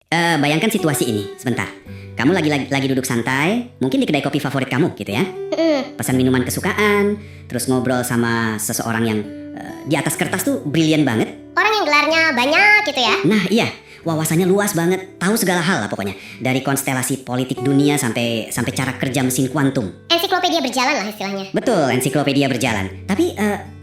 Bayangkan situasi ini, sebentar. Kamu lagi duduk santai, mungkin di kedai kopi favorit kamu gitu ya. Pesan minuman kesukaan, terus ngobrol sama seseorang yang di atas kertas tuh brilian banget. Orang yang gelarnya banyak gitu ya. Nah iya, wawasannya luas banget, tahu segala hal lah pokoknya. Dari konstelasi politik dunia sampai cara kerja mesin kuantum. Ensiklopedia berjalan lah istilahnya. Betul, ensiklopedia berjalan. Tapi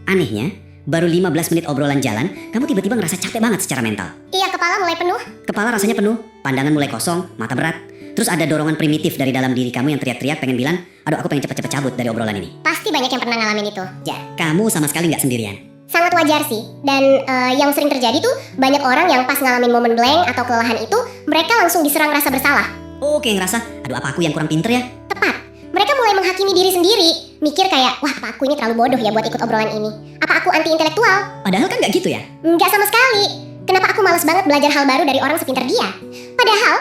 anehnya, baru 15 menit obrolan jalan, kamu tiba-tiba ngerasa capek banget secara mental. Iya, kepala mulai penuh. Kepala rasanya penuh, pandangan mulai kosong, mata berat. Terus ada dorongan primitif dari dalam diri kamu yang teriak-teriak pengen bilang, aduh aku pengen cepet-cepet cabut dari obrolan ini. Pasti banyak yang pernah ngalamin itu. Ya, kamu sama sekali nggak sendirian. Sangat wajar sih. Dan yang sering terjadi tuh banyak orang yang pas ngalamin momen blank atau kelelahan itu, mereka langsung diserang rasa bersalah. Oke, ngerasa, aduh apa aku yang kurang pinter ya? Tepat. Mereka mulai menghakimi diri sendiri. Mikir kayak, wah apa aku ini terlalu bodoh ya buat ikut obrolan ini? Apa aku anti intelektual? Padahal kan nggak gitu ya? Enggak sama sekali. Kenapa aku malas banget belajar hal baru dari orang sepintar dia? Padahal,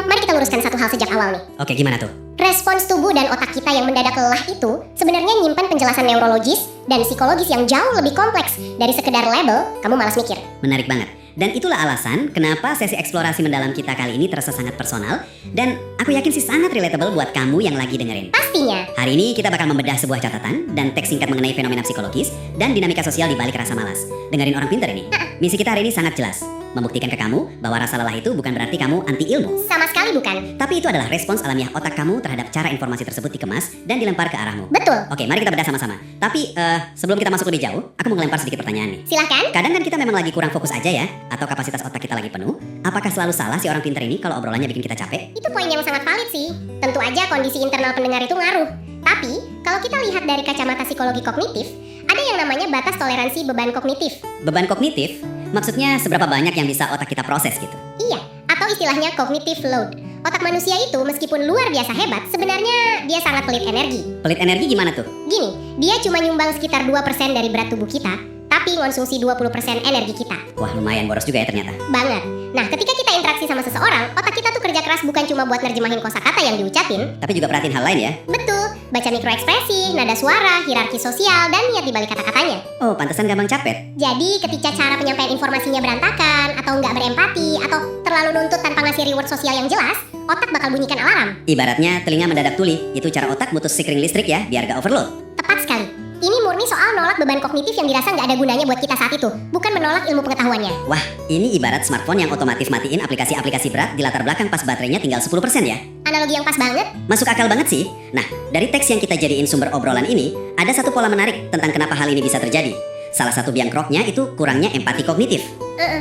mari kita luruskan satu hal sejak awal nih. Oke, gimana tuh? Respons tubuh dan otak kita yang mendadak lelah itu sebenarnya nyimpan penjelasan neurologis dan psikologis yang jauh lebih kompleks dari sekedar label, kamu malas mikir. Menarik banget. Dan itulah alasan kenapa sesi eksplorasi mendalam kita kali ini terasa sangat personal. Dan aku yakin sih sangat relatable buat kamu yang lagi dengerin. Pastinya. Hari ini kita bakal membedah sebuah catatan dan teks singkat mengenai fenomena psikologis dan dinamika sosial di balik rasa malas. Dengerin orang pintar ini. Misi kita hari ini sangat jelas. Membuktikan ke kamu bahwa rasa lelah itu bukan berarti kamu anti ilmu. Sama sekali bukan. Tapi itu adalah respons alamiah otak kamu terhadap cara informasi tersebut dikemas dan dilempar ke arahmu. Betul. Oke, mari kita bedah sama-sama. Tapi sebelum kita masuk lebih jauh, aku mau ngelempar sedikit pertanyaan nih. Silahkan. Kadang kan kita memang lagi kurang fokus aja ya, atau kapasitas otak kita lagi penuh. Apakah selalu salah si orang pintar ini kalau obrolannya bikin kita capek? Itu poin yang sangat valid sih. Tentu aja kondisi internal pendengar itu ngaruh. Tapi, kalau kita lihat dari kacamata psikologi kognitif, ada yang namanya batas toleransi beban kognitif. Beban kognitif? Maksudnya seberapa banyak yang bisa otak kita proses gitu? Iya, atau istilahnya cognitive load. Otak manusia itu meskipun luar biasa hebat, sebenarnya dia sangat pelit energi. Pelit energi gimana tuh? Gini, dia cuma nyumbang sekitar 2% dari berat tubuh kita, tapi ngonsumsi 20% energi kita. Wah, lumayan boros juga ya ternyata. Banget. Nah, ketika kita interaksi sama seseorang, otak kita tuh kerja keras bukan cuma buat nerjemahin kosakata yang diucapin, tapi juga perhatiin hal lain ya. betul, baca mikroekspresi, nada suara, hierarki sosial, dan niat di balik kata-katanya. Oh, pantesan gampang capek. Jadi, ketika cara penyampaian informasinya berantakan, atau nggak berempati, atau terlalu nuntut tanpa ngasih reward sosial yang jelas, otak bakal bunyikan alarm. Ibaratnya telinga mendadak tuli, itu cara otak mutus sikring listrik ya, biar gak overload. Tepat sekali. Ini murni soal nolak beban kognitif yang dirasa nggak ada gunanya buat kita saat itu, bukan menolak ilmu pengetahuannya. Wah, ini ibarat smartphone yang otomatis matiin aplikasi-aplikasi berat di latar belakang pas baterainya tinggal 10% ya. Analogi yang pas banget. Masuk akal banget sih. Nah, dari teks yang kita jadiin sumber obrolan ini, ada satu pola menarik tentang kenapa hal ini bisa terjadi. Salah satu biang keroknya itu kurangnya empati kognitif.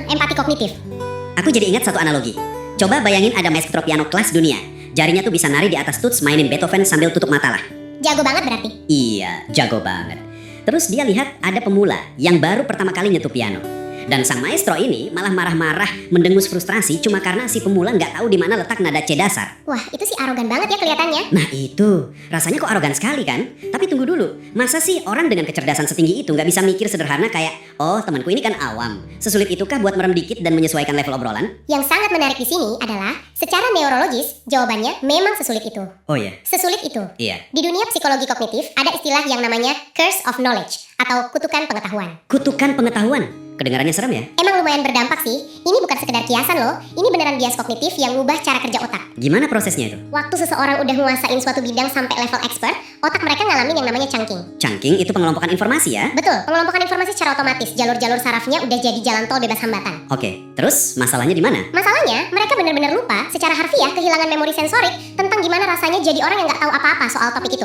Empati kognitif. Aku jadi ingat satu analogi. Coba bayangin ada maestro piano kelas dunia. Jarinya tuh bisa nari di atas tuts mainin Beethoven sambil tutup mata lah. Jago banget berarti. Iya, jago banget. Terus dia lihat ada pemula yang baru pertama kali nyetup piano. Dan sang maestro ini malah marah-marah mendengus frustrasi cuma karena si pemula nggak tahu di mana letak nada C dasar. Wah, itu sih arogan banget ya kelihatannya. Nah itu, rasanya kok arogan sekali kan? Tapi tunggu dulu, masa sih orang dengan kecerdasan setinggi itu nggak bisa mikir sederhana kayak, oh temanku ini kan awam. Sesulit itukah buat merem dikit dan menyesuaikan level obrolan? Yang sangat menarik di sini adalah, secara neurologis, jawabannya memang sesulit itu. Oh iya? Sesulit itu. Iya. Di dunia psikologi kognitif, ada istilah yang namanya curse of knowledge, atau kutukan pengetahuan. Kutukan pengetahuan? Kedengarannya serem ya? Emang lumayan berdampak sih. Ini bukan sekedar kiasan loh. Ini beneran bias kognitif yang ngubah cara kerja otak. Gimana prosesnya itu? Waktu seseorang udah nguasain suatu bidang sampai level expert, otak mereka ngalamin yang namanya chunking. Chunking itu pengelompokan informasi ya? Betul, pengelompokan informasi secara otomatis. Jalur-jalur sarafnya udah jadi jalan tol bebas hambatan. Oke, terus masalahnya di mana? Masalahnya, mereka benar-benar lupa secara harfiah kehilangan memori sensorik tentang gimana rasanya jadi orang yang nggak tahu apa-apa soal topik itu.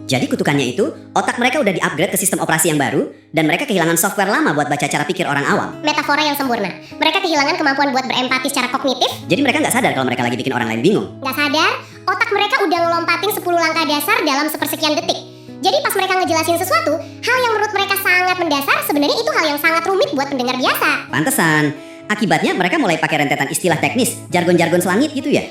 Jadi kutukannya itu, otak mereka udah di-upgrade ke sistem operasi yang baru, dan mereka kehilangan software lama buat baca cara pikir orang awam. Metafora yang sempurna. Mereka kehilangan kemampuan buat berempati secara kognitif. Jadi mereka nggak sadar kalau mereka lagi bikin orang lain bingung. Nggak sadar, otak mereka udah ngelompatin 10 langkah dasar dalam sepersekian detik. Jadi pas mereka ngejelasin sesuatu, hal yang menurut mereka sangat mendasar, sebenarnya itu hal yang sangat rumit buat pendengar biasa. Pantesan. Akibatnya mereka mulai pakai rentetan istilah teknis, jargon-jargon selangit gitu ya?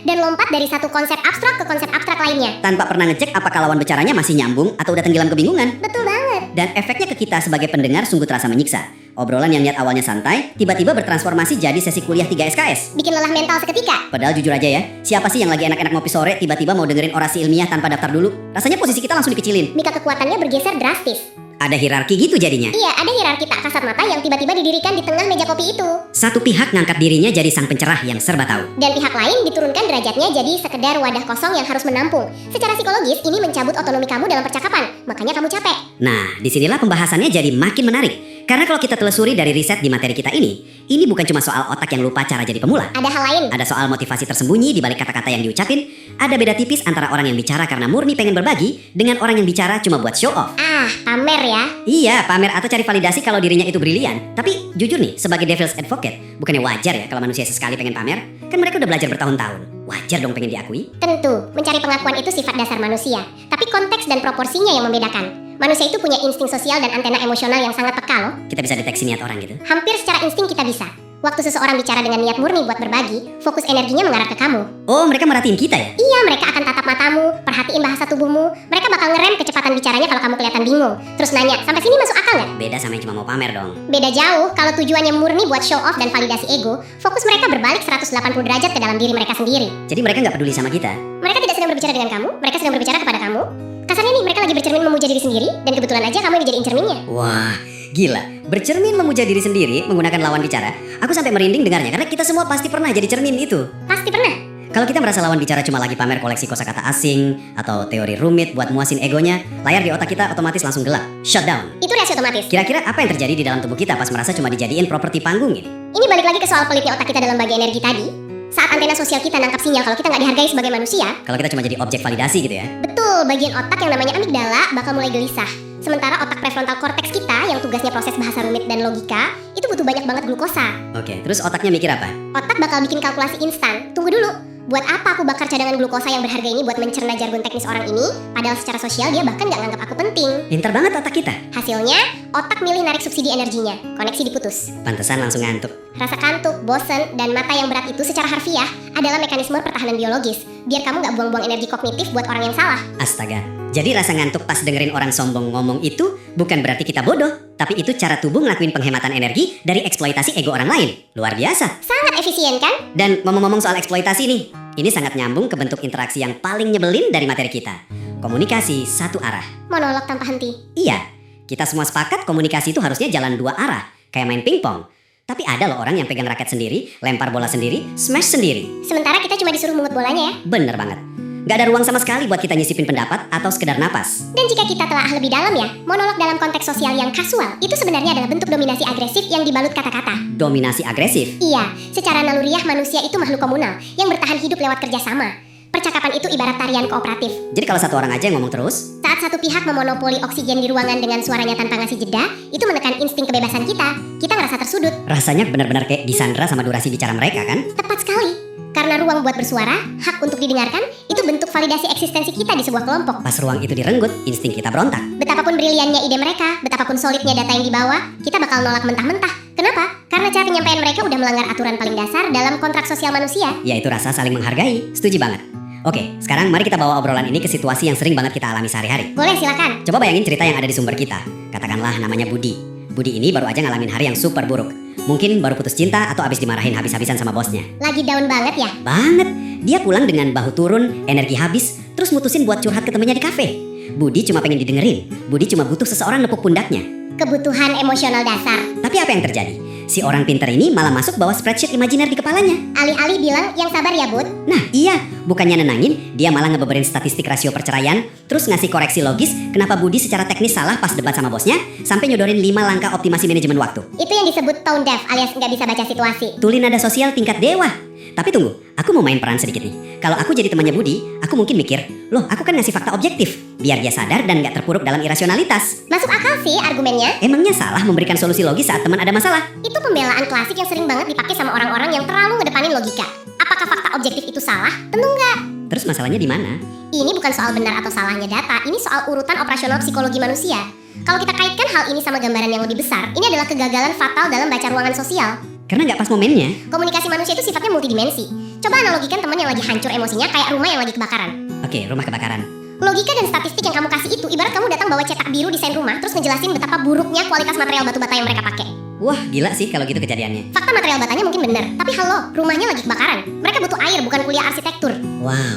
Dan lompat dari satu konsep abstrak ke konsep abstrak lainnya. Tanpa pernah ngecek apakah lawan bicaranya masih nyambung atau udah tenggelam kebingungan. Betul banget. Dan efeknya ke kita sebagai pendengar sungguh terasa menyiksa. Obrolan yang niat awalnya santai, tiba-tiba bertransformasi jadi sesi kuliah 3 SKS. Bikin lelah mental seketika. Padahal jujur aja ya, siapa sih yang lagi enak-enak ngopi sore tiba-tiba mau dengerin orasi ilmiah tanpa daftar dulu? Rasanya posisi kita langsung dikecilin. Mika kekuatannya bergeser drastis. Ada hierarki gitu jadinya. Iya, ada hierarki tak kasat mata yang tiba-tiba didirikan di tengah meja kopi itu. Satu pihak ngangkat dirinya jadi sang pencerah yang serba tahu. Dan pihak lain diturunkan derajatnya jadi sekedar wadah kosong yang harus menampung. Secara psikologis, ini mencabut otonomi kamu dalam percakapan. Makanya kamu capek. Nah, disinilah pembahasannya jadi makin menarik. Karena kalau kita telusuri dari riset di materi kita ini bukan cuma soal otak yang lupa cara jadi pemula. Ada hal lain. Ada soal motivasi tersembunyi di balik kata-kata yang diucapin. Ada beda tipis antara orang yang bicara karena murni pengen berbagi dengan orang yang bicara cuma buat show off. Pamer ya. Iya, pamer atau cari validasi kalau dirinya itu brilian. Tapi jujur nih, sebagai devil's advocate, bukannya wajar ya kalau manusia sesekali pengen pamer? Kan mereka udah belajar bertahun-tahun. Wajar dong pengen diakui. Tentu, mencari pengakuan itu sifat dasar manusia. Tapi konteks dan proporsinya yang membedakan. Manusia itu punya insting sosial dan antena emosional yang sangat peka loh. Kita bisa deteksi niat orang gitu. Hampir secara insting kita bisa. Waktu seseorang bicara dengan niat murni buat berbagi, fokus energinya mengarah ke kamu. Oh, mereka merhatiin kita ya? Iya, mereka akan tatap matamu, perhatiin bahasa tubuhmu. Mereka bakal ngerem kecepatan bicaranya kalau kamu kelihatan bingung. Terus nanya, sampai sini masuk akal nggak? Beda sama yang cuma mau pamer dong. Beda jauh, kalau tujuannya murni buat show off dan validasi ego, fokus mereka berbalik 180 derajat ke dalam diri mereka sendiri. Jadi mereka nggak peduli sama kita? Mereka tidak sedang berbicara dengan kamu, mereka sedang berbicara kepada kamu. Kasarnya nih, mereka lagi bercermin memuja diri sendiri, dan kebetulan aja kamu yang dijadiin cerminnya. Wah, gila. Bercermin memuja diri sendiri menggunakan lawan bicara. Aku sampai merinding dengarnya karena kita semua pasti pernah jadi cermin itu. Pasti pernah. Kalau kita merasa lawan bicara cuma lagi pamer koleksi kosakata asing atau teori rumit buat muasin egonya, layar di otak kita otomatis langsung gelap, shut down. Itu reaksi otomatis. Kira-kira apa yang terjadi di dalam tubuh kita pas merasa cuma dijadiin properti panggung ini? Ini balik lagi ke soal pelitnya otak kita dalam bagi energi tadi. Saat antena sosial kita nangkap sinyal kalau kita nggak dihargai sebagai manusia, Kalau kita cuma jadi objek validasi gitu ya. betul, bagian otak yang namanya amigdala bakal mulai gelisah. Sementara otak prefrontal cortex kita yang tugasnya proses bahasa rumit dan logika, itu butuh banyak banget glukosa. Oke, terus otaknya mikir apa? Otak bakal bikin kalkulasi instan. Tunggu dulu, buat apa aku bakar cadangan glukosa yang berharga ini buat mencerna jargon teknis orang ini? Padahal secara sosial dia bahkan nggak nganggap aku penting. Pintar banget otak kita. Hasilnya, otak milih narik subsidi energinya, koneksi diputus. Pantesan langsung ngantuk. Rasa kantuk, bosen, dan mata yang berat itu secara harfiah adalah mekanisme pertahanan biologis. Biar kamu nggak buang-buang energi kognitif buat orang yang salah. Astaga. Jadi rasa ngantuk pas dengerin orang sombong ngomong itu bukan berarti kita bodoh, tapi itu cara tubuh ngelakuin penghematan energi dari eksploitasi ego orang lain. Luar biasa. Sangat efisien kan? Dan ngomong-ngomong soal eksploitasi nih, ini sangat nyambung ke bentuk interaksi yang paling nyebelin dari materi kita. Komunikasi satu arah. Monolog tanpa henti. Iya, kita semua sepakat komunikasi itu harusnya jalan dua arah, kayak main pingpong. Tapi ada loh orang yang pegang raket sendiri, lempar bola sendiri, smash sendiri. Sementara kita cuma disuruh mungut bolanya ya. Bener banget. Gak ada ruang sama sekali buat kita nyisipin pendapat atau sekedar napas. Dan jika kita telah lebih dalam ya, monolog dalam konteks sosial yang kasual itu sebenarnya adalah bentuk dominasi agresif yang dibalut kata-kata. Dominasi agresif. Iya, secara naluriah manusia itu makhluk komunal yang bertahan hidup lewat kerjasama. Percakapan itu ibarat tarian kooperatif. Jadi kalau satu orang aja yang ngomong terus, Saat satu pihak memonopoli oksigen di ruangan dengan suaranya tanpa ngasih jeda, itu menekan insting kebebasan kita. Kita ngerasa tersudut. rasanya benar-benar kayak disandra sama durasi bicara mereka kan? Tepat sekali. Karena ruang buat bersuara, hak untuk didengarkan, itu bentuk validasi eksistensi kita di sebuah kelompok. Pas ruang itu direnggut, insting kita berontak. Betapapun briliannya ide mereka, betapapun solidnya data yang dibawa, kita bakal nolak mentah-mentah. Kenapa? Karena cara penyampaian mereka udah melanggar aturan paling dasar dalam kontrak sosial manusia. Yaitu rasa saling menghargai. Setuju banget. Oke, sekarang mari kita bawa obrolan ini ke situasi yang sering banget kita alami sehari-hari. Boleh, silakan. Coba bayangin cerita yang ada di sumber kita. Katakanlah namanya Budi. Budi ini baru aja ngalamin hari yang super buruk. Mungkin baru putus cinta atau abis dimarahin habis-habisan sama bosnya. Lagi down banget ya? Banget. Dia pulang dengan bahu turun, energi habis, terus mutusin buat curhat ke temennya di kafe. Budi cuma pengen didengerin. Budi cuma butuh seseorang nepuk pundaknya. Kebutuhan emosional dasar. Tapi apa yang terjadi? Si orang pintar ini malah masuk bawa spreadsheet imajiner di kepalanya. Alih-alih bilang, yang sabar ya bud. Nah iya, bukannya nenangin, dia malah ngebeberin statistik rasio perceraian, terus ngasih koreksi logis kenapa Budi secara teknis salah pas debat sama bosnya, sampai nyodorin 5 langkah optimasi manajemen waktu. Itu yang disebut tone deaf alias nggak bisa baca situasi. Tuli nada sosial tingkat dewa. Tapi tunggu, aku mau main peran sedikit nih. Kalau aku jadi temannya Budi, aku mungkin mikir, loh aku kan ngasih fakta objektif, biar dia sadar dan gak terpuruk dalam irasionalitas. Masuk akal sih argumennya. Emangnya salah memberikan solusi logis saat teman ada masalah? Itu pembelaan klasik yang sering banget dipakai sama orang-orang yang terlalu ngedepanin logika. Apakah fakta objektif itu salah? Tentu enggak. Terus masalahnya di mana? Ini bukan soal benar atau salahnya data, ini soal urutan operasional psikologi manusia. Kalau kita kaitkan hal ini sama gambaran yang lebih besar, ini adalah kegagalan fatal dalam baca ruangan sosial. Karena nggak pas momennya. Komunikasi manusia itu sifatnya multidimensi. Coba analogikan teman yang lagi hancur emosinya kayak rumah yang lagi kebakaran. Oke, rumah kebakaran. Logika dan statistik yang kamu kasih itu ibarat kamu datang bawa cetak biru desain rumah terus ngejelasin betapa buruknya kualitas material batu bata yang mereka pakai. Wah, gila sih kalau gitu kejadiannya. Fakta material batanya mungkin benar, tapi halo, rumahnya lagi kebakaran. Mereka butuh air, bukan kuliah arsitektur. Wow,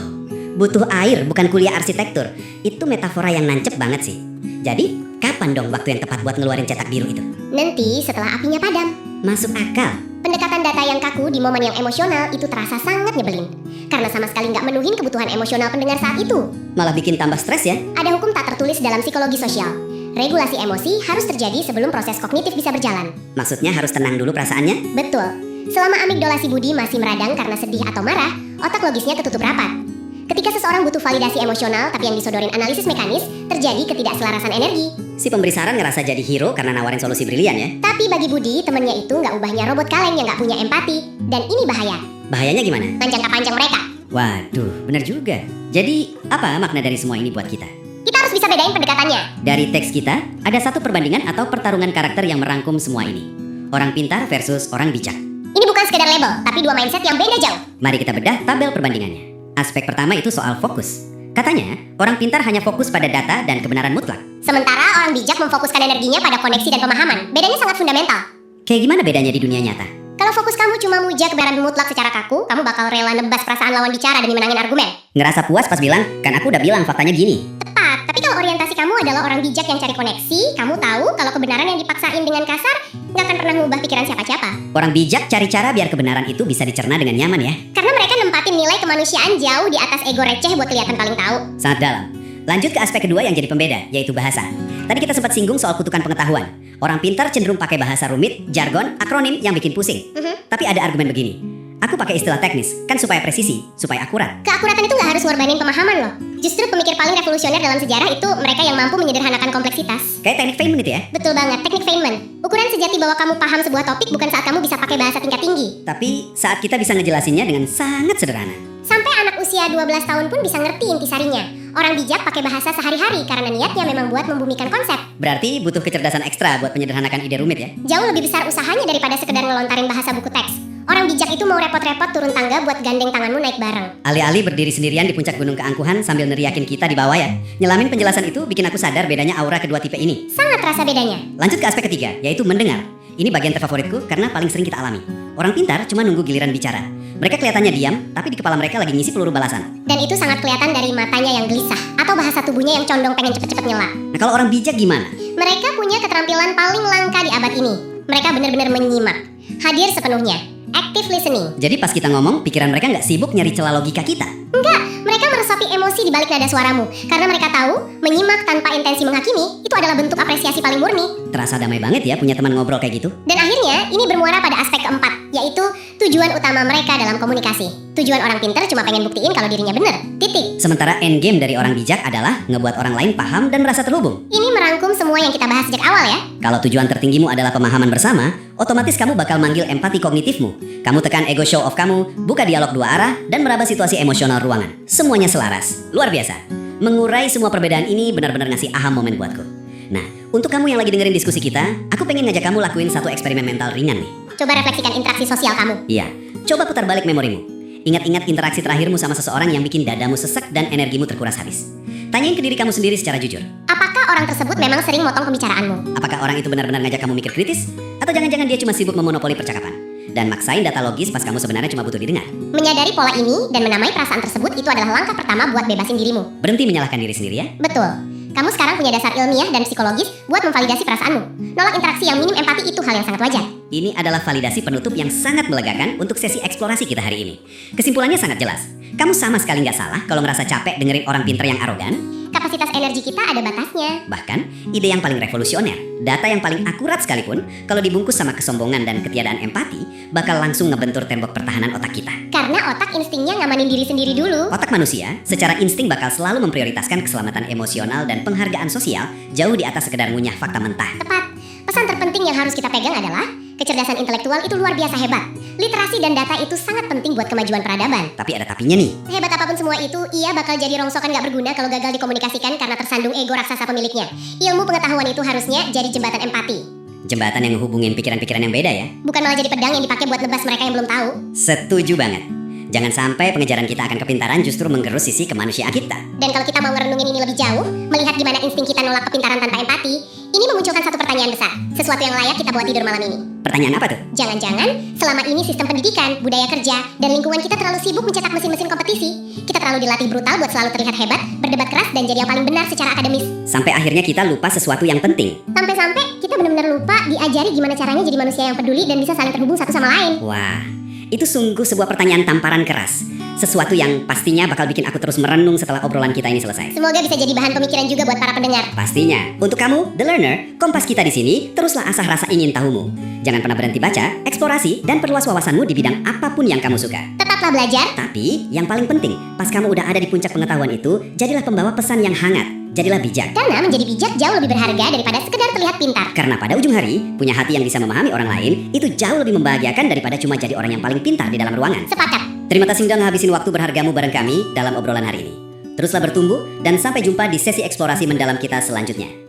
butuh air bukan kuliah arsitektur. Itu metafora yang nancep banget sih. Jadi, kapan Kapan dong waktu yang tepat buat ngeluarin cetak biru itu? Nanti setelah apinya padam. Masuk akal. Pendekatan data yang kaku di momen yang emosional itu terasa sangat nyebelin. Karena sama sekali nggak menuhin kebutuhan emosional pendengar saat itu. Malah bikin tambah stres ya. Ada hukum tak tertulis dalam psikologi sosial. Regulasi emosi harus terjadi sebelum proses kognitif bisa berjalan. Maksudnya harus tenang dulu perasaannya? Betul. Selama amigdala si Budi masih meradang karena sedih atau marah, otak logisnya ketutup rapat. Ketika seseorang butuh validasi emosional tapi yang disodorin analisis mekanis, terjadi ketidakselarasan energi. Si pemberi saran ngerasa jadi hero karena nawarin solusi brilian ya. Tapi bagi Budi, temennya itu nggak ubahnya robot kaleng yang nggak punya empati. Dan ini bahaya. Bahayanya gimana? Panjang ke panjang mereka. Waduh, bener juga. Jadi, apa makna dari semua ini buat kita? Kita harus bisa bedain pendekatannya. Dari teks kita, ada satu perbandingan atau pertarungan karakter yang merangkum semua ini. Orang pintar versus orang bijak. Ini bukan sekedar label, tapi dua mindset yang beda jauh. Mari kita bedah tabel perbandingannya. Aspek pertama itu soal fokus. Katanya, orang pintar hanya fokus pada data dan kebenaran mutlak. Sementara orang bijak memfokuskan energinya pada koneksi dan pemahaman. Bedanya sangat fundamental. Kayak gimana bedanya di dunia nyata? Kalau fokus kamu cuma muja kebenaran mutlak secara kaku, kamu bakal rela nebas perasaan lawan bicara demi menangin argumen. Ngerasa puas pas bilang, kan aku udah bilang faktanya gini. Tepat, tapi kalau orientasi kamu adalah orang bijak yang cari koneksi, kamu tahu kalau kebenaran yang dipaksain dengan kasar nggak akan pernah mengubah pikiran siapa-siapa. Orang bijak cari cara biar kebenaran itu bisa dicerna dengan nyaman ya. Karena mereka nempatin nilai kemanusiaan jauh di atas ego receh buat kelihatan paling tahu. Sangat dalam. Lanjut ke aspek kedua yang jadi pembeda, yaitu bahasa. Tadi kita sempat singgung soal kutukan pengetahuan. Orang pintar cenderung pakai bahasa rumit, jargon, akronim yang bikin pusing. Tapi ada argumen begini. Aku pakai istilah teknis, kan supaya presisi, supaya akurat. Keakuratan itu nggak harus ngorbanin pemahaman loh. Justru pemikir paling revolusioner dalam sejarah itu mereka yang mampu menyederhanakan kompleksitas. Kayak teknik Feynman itu ya. Betul banget, teknik Feynman. Ukuran sejati bahwa kamu paham sebuah topik bukan saat kamu bisa pakai bahasa tingkat tinggi. Tapi saat kita bisa ngejelasinnya dengan sangat sederhana. Sampai anak usia 12 tahun pun bisa ngerti intisarinya. Orang bijak pakai bahasa sehari-hari karena niatnya memang buat membumikan konsep. Berarti butuh kecerdasan ekstra buat menyederhanakan ide rumit ya. Jauh lebih besar usahanya daripada sekedar ngelontarin bahasa buku teks. Orang bijak itu mau repot-repot turun tangga buat gandeng tanganmu naik bareng. Alih-alih berdiri sendirian di puncak gunung keangkuhan sambil neriakin kita di bawah ya. Nyelamin penjelasan itu bikin aku sadar bedanya aura kedua tipe ini. Sangat terasa bedanya. Lanjut ke aspek ketiga, yaitu mendengar. Ini bagian terfavoritku karena paling sering kita alami. Orang pintar cuma nunggu giliran bicara. Mereka kelihatannya diam, tapi di kepala mereka lagi ngisi peluru balasan. Dan itu sangat kelihatan dari matanya yang gelisah atau bahasa tubuhnya yang condong pengen cepet-cepet nyela. Nah kalau orang bijak gimana? Mereka punya keterampilan paling langka di abad ini. Mereka benar-benar menyimak, hadir sepenuhnya, active listening. Jadi pas kita ngomong, pikiran mereka nggak sibuk nyari celah logika kita. Enggak, mereka meresapi emosi di balik nada suaramu. Karena mereka tahu, menyimak tanpa intensi menghakimi itu adalah bentuk apresiasi paling murni. Terasa damai banget ya punya teman ngobrol kayak gitu. Dan akhirnya, ini bermuara pada aspek keempat, yaitu tujuan utama mereka dalam komunikasi. Tujuan orang pintar cuma pengen buktiin kalau dirinya benar. Titik. Sementara endgame dari orang bijak adalah ngebuat orang lain paham dan merasa terhubung. Ini merangkum semua yang kita bahas sejak awal ya. Kalau tujuan tertinggimu adalah pemahaman bersama, otomatis kamu bakal manggil empati kognitifmu. Kamu tekan ego show off kamu, buka dialog dua arah, dan meraba situasi emosional ruangan. Semuanya selaras. Luar biasa. Mengurai semua perbedaan ini benar-benar ngasih aha momen buatku. Nah, untuk kamu yang lagi dengerin diskusi kita, aku pengen ngajak kamu lakuin satu eksperimen mental ringan nih. Coba refleksikan interaksi sosial kamu. Iya, coba putar balik memorimu. Ingat-ingat interaksi terakhirmu sama seseorang yang bikin dadamu sesek dan energimu terkuras habis. Tanyain ke diri kamu sendiri secara jujur. Apakah orang tersebut memang sering motong pembicaraanmu? Apakah orang itu benar-benar ngajak kamu mikir kritis? Atau jangan-jangan dia cuma sibuk memonopoli percakapan? Dan maksain data logis pas kamu sebenarnya cuma butuh didengar. Menyadari pola ini dan menamai perasaan tersebut itu adalah langkah pertama buat bebasin dirimu. Berhenti menyalahkan diri sendiri ya. Betul. Kamu sekarang punya dasar ilmiah dan psikologis buat memvalidasi perasaanmu. Nolak interaksi yang minim empati itu hal yang sangat wajar. Ini adalah validasi penutup yang sangat melegakan untuk sesi eksplorasi kita hari ini. Kesimpulannya sangat jelas. Kamu sama sekali nggak salah kalau ngerasa capek dengerin orang pintar yang arogan. Kapasitas energi kita ada batasnya. Bahkan, ide yang paling revolusioner, data yang paling akurat sekalipun, kalau dibungkus sama kesombongan dan ketiadaan empati, bakal langsung ngebentur tembok pertahanan otak kita. Karena otak instingnya ngamanin diri sendiri dulu. Otak manusia secara insting bakal selalu memprioritaskan keselamatan emosional dan penghargaan sosial jauh di atas sekedar ngunyah fakta mentah. Tepat. Pesan terpenting yang harus kita pegang adalah kecerdasan intelektual itu luar biasa hebat. Literasi dan data itu sangat penting buat kemajuan peradaban. Tapi ada tapinya nih. Hebat apapun semua itu, ia bakal jadi rongsokan gak berguna kalau gagal dikomunikasikan karena tersandung ego raksasa pemiliknya. Ilmu pengetahuan itu harusnya jadi jembatan empati. Jembatan yang ngehubungin pikiran-pikiran yang beda ya. Bukan malah jadi pedang yang dipakai buat nebas mereka yang belum tahu. Setuju banget. Jangan sampai pengejaran kita akan kepintaran justru menggerus sisi kemanusiaan kita. Dan kalau kita mau ngerenungin ini lebih jauh, melihat gimana insting kita nolak kepintaran tanpa empati, ini memunculkan satu pertanyaan besar. Sesuatu yang layak kita buat tidur malam ini. Pertanyaan apa tuh? Jangan-jangan selama ini sistem pendidikan, budaya kerja, dan lingkungan kita terlalu sibuk mencetak mesin-mesin kompetisi. Kita terlalu dilatih brutal buat selalu terlihat hebat, berdebat keras, dan jadi yang paling benar secara akademis. Sampai akhirnya kita lupa sesuatu yang penting. Sampai-sampai kita benar-benar lupa diajari gimana caranya jadi manusia yang peduli dan bisa saling terhubung satu sama lain. Wah, itu sungguh sebuah pertanyaan tamparan keras. Sesuatu yang pastinya bakal bikin aku terus merenung setelah obrolan kita ini selesai. Semoga bisa jadi bahan pemikiran juga buat para pendengar. Pastinya. Untuk kamu, The Learner, kompas kita di sini, teruslah asah rasa ingin tahumu. Jangan pernah berhenti baca, eksplorasi, dan perluas wawasanmu di bidang apapun yang kamu suka. Tetaplah belajar. Tapi, yang paling penting, pas kamu udah ada di puncak pengetahuan itu, jadilah pembawa pesan yang hangat. Jadilah bijak. Karena menjadi bijak jauh lebih berharga daripada sekedar terlihat pintar. Karena pada ujung hari, punya hati yang bisa memahami orang lain, itu jauh lebih membahagiakan daripada cuma jadi orang yang paling pintar di dalam ruangan. Sepakat. Terima kasih sudah ngabisin waktu berhargamu bareng kami dalam obrolan hari ini. Teruslah bertumbuh dan sampai jumpa di sesi eksplorasi mendalam kita selanjutnya.